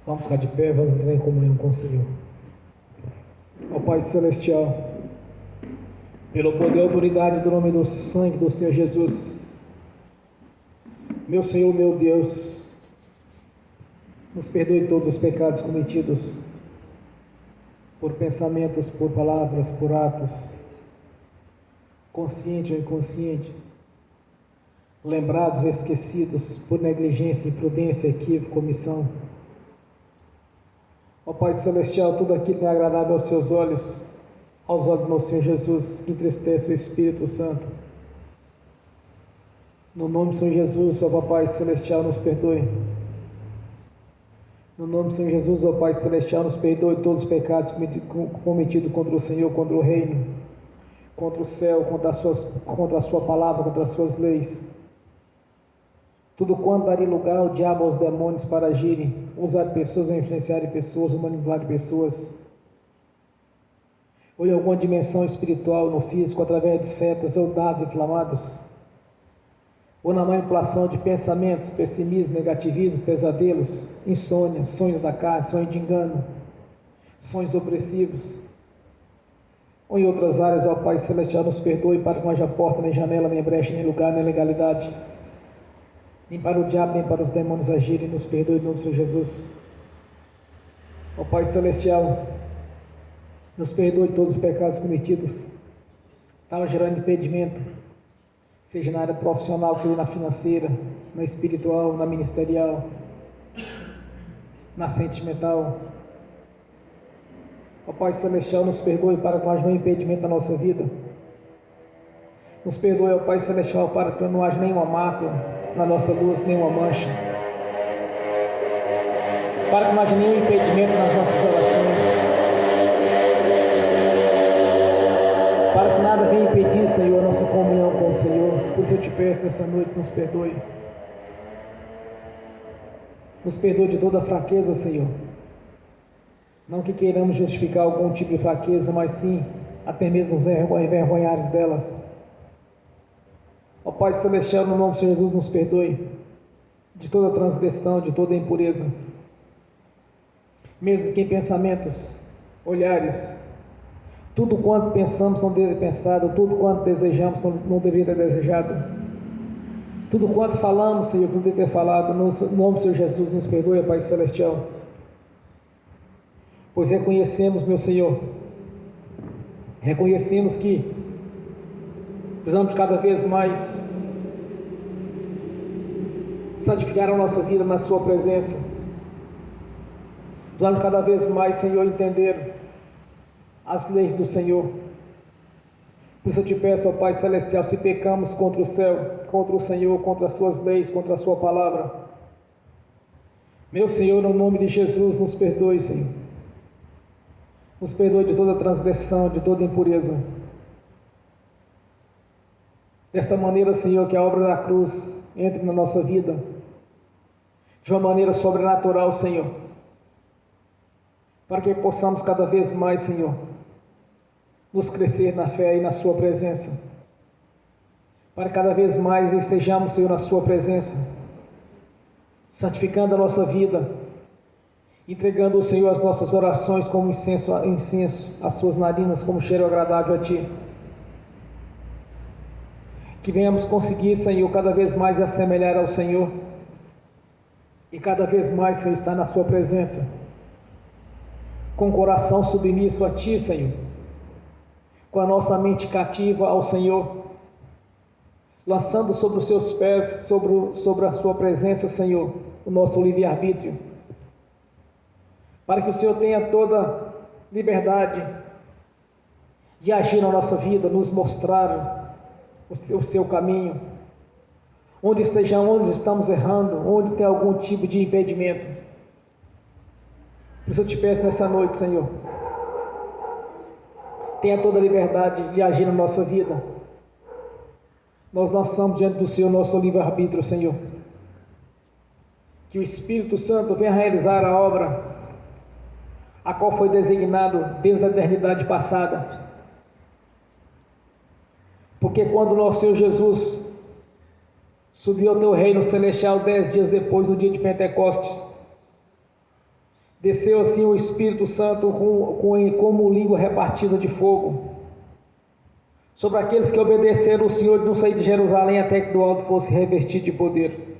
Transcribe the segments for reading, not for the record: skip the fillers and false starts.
Vamos ficar de pé, vamos entrar em comunhão com o Senhor. Ó Pai Celestial, pelo poder e autoridade do nome do sangue do Senhor Jesus, meu Senhor, meu Deus, nos perdoe todos os pecados cometidos por pensamentos, por palavras, por atos, conscientes ou inconscientes, lembrados ou esquecidos, por negligência, imprudência, equívoco, omissão. Ó Pai Celestial, tudo aquilo que é agradável aos seus olhos, aos olhos do nosso Senhor Jesus, que entristece o Espírito Santo. No nome do Senhor Jesus, ó Pai Celestial, nos perdoe. No nome do Senhor Jesus, ó Pai Celestial, nos perdoe todos os pecados cometidos contra o Senhor, contra o reino, contra o céu, contra a sua palavra, contra as suas leis. Tudo quanto daria lugar ao diabo, aos demônios para agirem, usar pessoas, ou influenciarem pessoas, ou manipular pessoas, ou em alguma dimensão espiritual, no físico, através de setas ou dados inflamados, ou na manipulação de pensamentos, pessimismo, negativismo, pesadelos, insônia, sonhos da carne, sonhos de engano, sonhos opressivos, ou em outras áreas, ó Pai Celestial, nos perdoe para que não haja porta, nem janela, nem brecha, nem lugar, nem legalidade, nem para o diabo, nem para os demônios agirem. Nos perdoe em nome do Senhor Jesus. Ó Pai Celestial, nos perdoe todos os pecados cometidos, estava gerando impedimento, seja na área profissional, seja na financeira, na espiritual, na ministerial, na sentimental. Ó Pai Celestial, nos perdoe para que não haja nenhum impedimento na nossa vida. Nos perdoe, ó Pai Celestial, para que não haja nenhuma mácula na nossa luz, nenhuma mancha, para que não haja nenhum impedimento nas nossas orações, para que nada venha impedir, Senhor, a nossa comunhão com o Senhor. Por isso eu te peço nessa noite, nos perdoe. Nos perdoe de toda fraqueza, Senhor. Não que queiramos justificar algum tipo de fraqueza, mas sim, até mesmo nos envergonhares delas. Ó Pai Celestial, no nome do Senhor Jesus, nos perdoe de toda transgressão, de toda impureza, mesmo que em pensamentos, olhares, tudo quanto pensamos não deveria ter pensado, tudo quanto desejamos não deveria ter desejado, tudo quanto falamos, Senhor, que não deveria ter falado. No nome do Senhor Jesus, nos perdoe, ó Pai Celestial, pois reconhecemos, meu Senhor, reconhecemos que precisamos cada vez mais santificar a nossa vida na Sua presença. Precisamos cada vez mais, Senhor, entender as leis do Senhor. Por isso eu te peço, ó Pai Celestial, se pecamos contra o céu, contra o Senhor, contra as Suas leis, contra a Sua palavra, meu Senhor, no nome de Jesus, nos perdoe, Senhor. Nos perdoe de toda transgressão, de toda impureza. Desta maneira, Senhor, que a obra da cruz entre na nossa vida de uma maneira sobrenatural, Senhor, para que possamos cada vez mais, Senhor, nos crescer na fé e na Sua presença, para que cada vez mais estejamos, Senhor, na Sua presença, santificando a nossa vida, entregando ao Senhor as nossas orações como incenso, as Suas narinas como cheiro agradável a Ti. Que venhamos conseguir, Senhor, cada vez mais assemelhar ao Senhor e cada vez mais, Senhor, estar na Sua presença, com o coração submisso a Ti, Senhor, com a nossa mente cativa ao Senhor, lançando sobre os Seus pés, sobre a Sua presença, Senhor, o nosso livre-arbítrio, para que o Senhor tenha toda liberdade de agir na nossa vida, nos mostrar o seu caminho, onde estamos errando, onde tem algum tipo de impedimento. Por isso eu te peço nessa noite, Senhor, tenha toda a liberdade de agir na nossa vida. Nós lançamos diante do Senhor nosso livre-arbítrio, Senhor, que o Espírito Santo venha realizar a obra a qual foi designado desde a eternidade passada. Porque quando o nosso Senhor Jesus subiu ao teu reino celestial 10 dias depois, no dia de Pentecostes, Desceu assim o Espírito Santo como língua repartida de fogo sobre aqueles que obedeceram o Senhor de não sair de Jerusalém até que do alto fosse revestido de poder.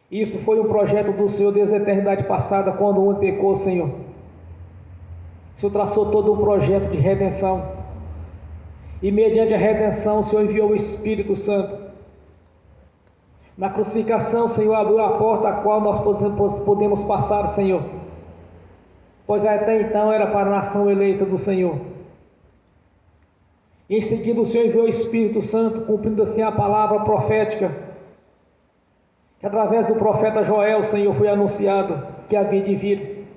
Isso foi um projeto do Senhor desde a eternidade passada, quando o homem pecou, Senhor. O Senhor traçou todo um projeto de redenção. E mediante a redenção, o Senhor enviou o Espírito Santo. Na crucificação, o Senhor abriu a porta a qual nós podemos passar, Senhor. Pois até então era para a nação eleita do Senhor. E em seguida o Senhor enviou o Espírito Santo, cumprindo assim a palavra profética, que através do profeta Joel, o Senhor, foi anunciado que havia de vir.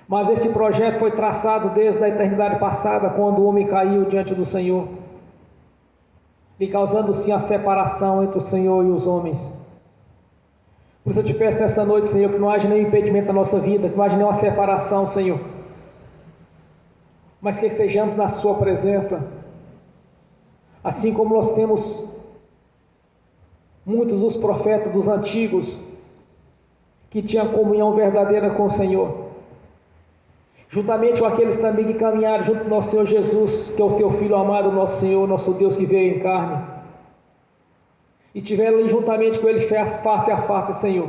Mas este projeto foi traçado desde a eternidade passada, quando o homem caiu diante do Senhor, e causando sim a separação entre o Senhor e os homens. Por isso eu te peço nessa noite, Senhor, que não haja nenhum impedimento na nossa vida, que não haja nenhuma separação, Senhor, mas que estejamos na sua presença, assim como nós temos muitos dos profetas dos antigos, que tinham comunhão verdadeira com o Senhor, juntamente com aqueles também que caminharam junto do nosso Senhor Jesus, que é o teu Filho amado, nosso Senhor, nosso Deus que veio em carne, e tiveram ali juntamente com Ele face a face, Senhor.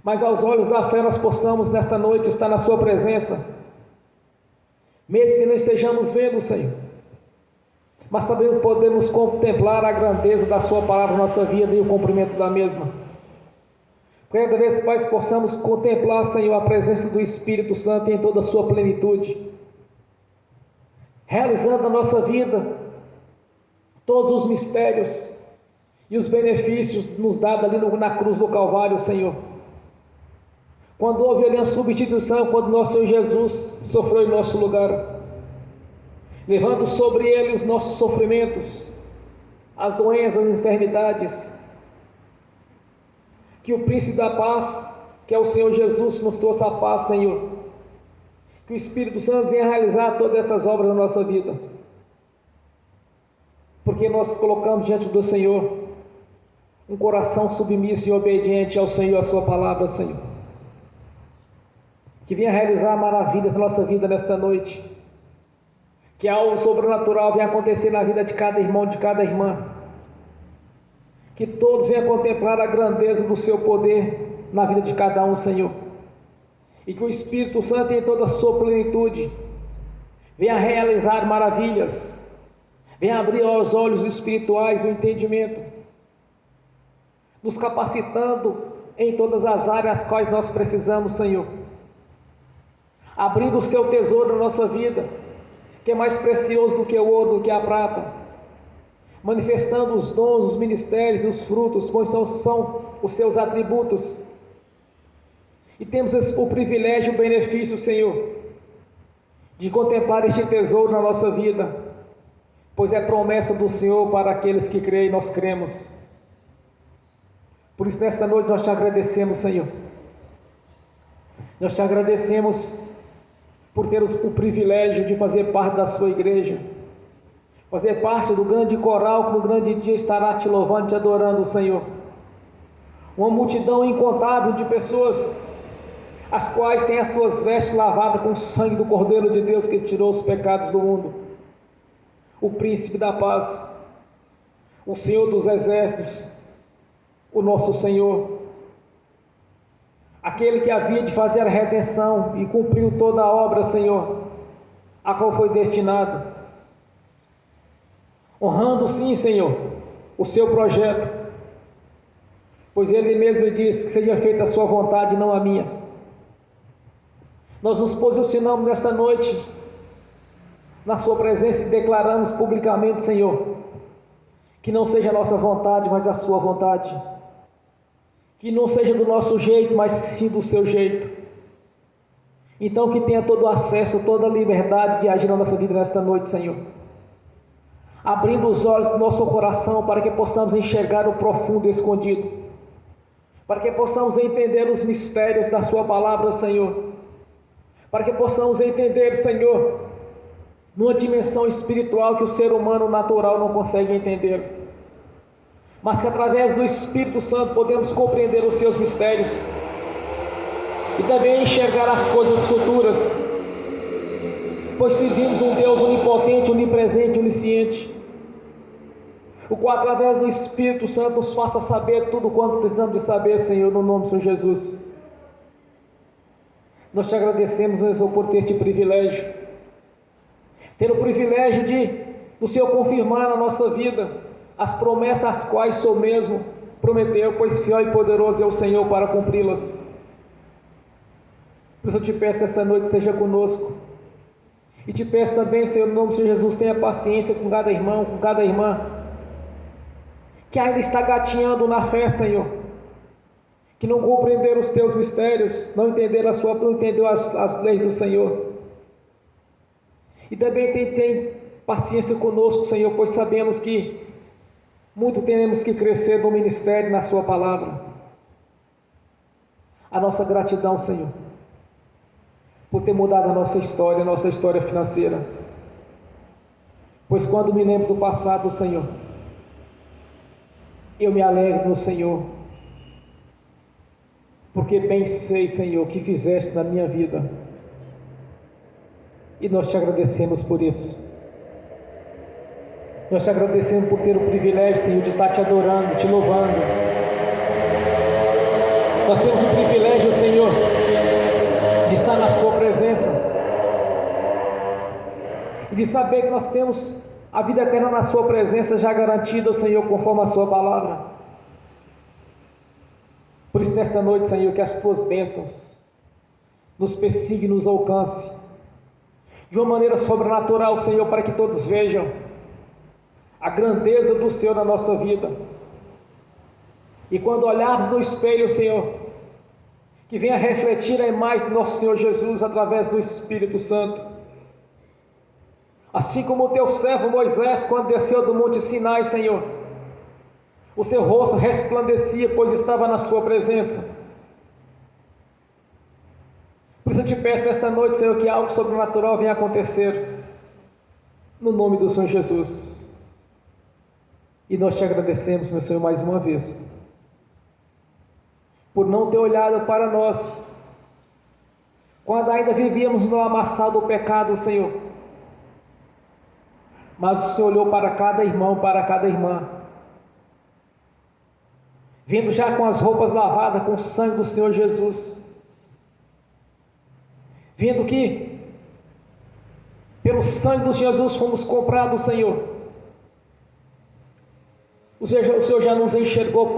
Mas aos olhos da fé nós possamos nesta noite estar na sua presença, mesmo que não estejamos vendo, Senhor, mas também podemos contemplar a grandeza da sua palavra na nossa vida e o cumprimento da mesma. Cada vez mais possamos contemplar, Senhor, a presença do Espírito Santo em toda a sua plenitude, realizando na nossa vida todos os mistérios e os benefícios nos dados ali na cruz do Calvário, Senhor. Quando houve ali a substituição, quando nosso Senhor Jesus sofreu em nosso lugar, levando sobre Ele os nossos sofrimentos, as doenças, as enfermidades, que o Príncipe da Paz, que é o Senhor Jesus, nos trouxe a paz, Senhor, que o Espírito Santo venha realizar todas essas obras na nossa vida, porque nós colocamos diante do Senhor um coração submisso e obediente ao Senhor e à sua palavra, Senhor, que venha realizar maravilhas na nossa vida nesta noite, que algo sobrenatural venha acontecer na vida de cada irmão, de cada irmã, que todos venham contemplar a grandeza do seu poder na vida de cada um, Senhor, e que o Espírito Santo em toda a sua plenitude venha realizar maravilhas, venha abrir os olhos espirituais, o entendimento, nos capacitando em todas as áreas as quais nós precisamos, Senhor, abrindo o seu tesouro na nossa vida, que é mais precioso do que o ouro, do que a prata, manifestando os dons, os ministérios e os frutos, pois são os seus atributos, e temos o privilégio e o benefício, Senhor, de contemplar este tesouro na nossa vida, pois é promessa do Senhor para aqueles que creem, nós cremos. Por isso nesta noite nós te agradecemos, Senhor, nós te agradecemos por ter o privilégio de fazer parte da sua igreja, fazer parte do grande coral que no grande dia estará te louvando, te adorando, Senhor. Uma multidão incontável de pessoas, as quais têm as suas vestes lavadas com o sangue do Cordeiro de Deus que tirou os pecados do mundo. O Príncipe da Paz, o Senhor dos Exércitos, o nosso Senhor, aquele que havia de fazer a redenção e cumpriu toda a obra, Senhor, a qual foi destinado, honrando sim, Senhor, o seu projeto, pois Ele mesmo disse que seja feita a sua vontade e não a minha. Nós nos posicionamos nessa noite na sua presença e declaramos publicamente, Senhor, que não seja a nossa vontade, mas a sua vontade, que não seja do nosso jeito, mas sim do seu jeito. Então que tenha todo o acesso, toda a liberdade de agir na nossa vida nesta noite, Senhor, abrindo os olhos do nosso coração para que possamos enxergar o profundo e escondido, para que possamos entender os mistérios da sua palavra, Senhor, para que possamos entender, Senhor, numa dimensão espiritual que o ser humano natural não consegue entender, mas que através do Espírito Santo podemos compreender os seus mistérios, e também enxergar as coisas futuras, pois servimos um Deus onipotente, onipresente, onisciente, o qual através do Espírito Santo nos faça saber tudo quanto precisamos de saber, Senhor, no nome do Senhor Jesus. Nós te agradecemos, Senhor, por ter este privilégio, ter o privilégio do Senhor confirmar na nossa vida as promessas as quais o Senhor mesmo prometeu, pois fiel e poderoso é o Senhor para cumpri-las. Por isso eu te peço essa noite, seja conosco, e te peço também, Senhor, no nome do Senhor Jesus, tenha paciência com cada irmão, com cada irmã, que ainda está gatinhando na fé, Senhor, que não compreenderam os teus mistérios, não entenderam as leis do Senhor, e também tem paciência conosco, Senhor, pois sabemos que muito teremos que crescer no ministério, na sua palavra. A nossa gratidão, Senhor, por ter mudado a nossa história financeira, pois quando me lembro do passado, Senhor, eu me alegro no Senhor, porque bem sei, Senhor, o que fizeste na minha vida, e nós te agradecemos por isso. Nós te agradecemos por ter o privilégio, Senhor, de estar te adorando, te louvando. Nós temos o privilégio, Senhor, de estar na sua presença e de saber que nós temos a vida eterna na sua presença já garantida, Senhor, conforme a sua palavra. Por isso, nesta noite, Senhor, que as tuas bênçãos nos persigam e nos alcance de uma maneira sobrenatural, Senhor, para que todos vejam a grandeza do Senhor na nossa vida, e quando olharmos no espelho, Senhor, que venha refletir a imagem do nosso Senhor Jesus através do Espírito Santo, assim como o teu servo Moisés, quando desceu do monte Sinai, Senhor, o seu rosto resplandecia, pois estava na sua presença. Por isso eu te peço nessa noite, Senhor, que algo sobrenatural venha acontecer, no nome do Senhor Jesus. E nós te agradecemos, meu Senhor, mais uma vez, por não ter olhado para nós, quando ainda vivíamos no amassado do pecado, Senhor, mas o Senhor olhou para cada irmão, para cada irmã, vindo já com as roupas lavadas com o sangue do Senhor Jesus, vendo que pelo sangue de Jesus fomos comprados, Senhor. O Senhor já nos enxergou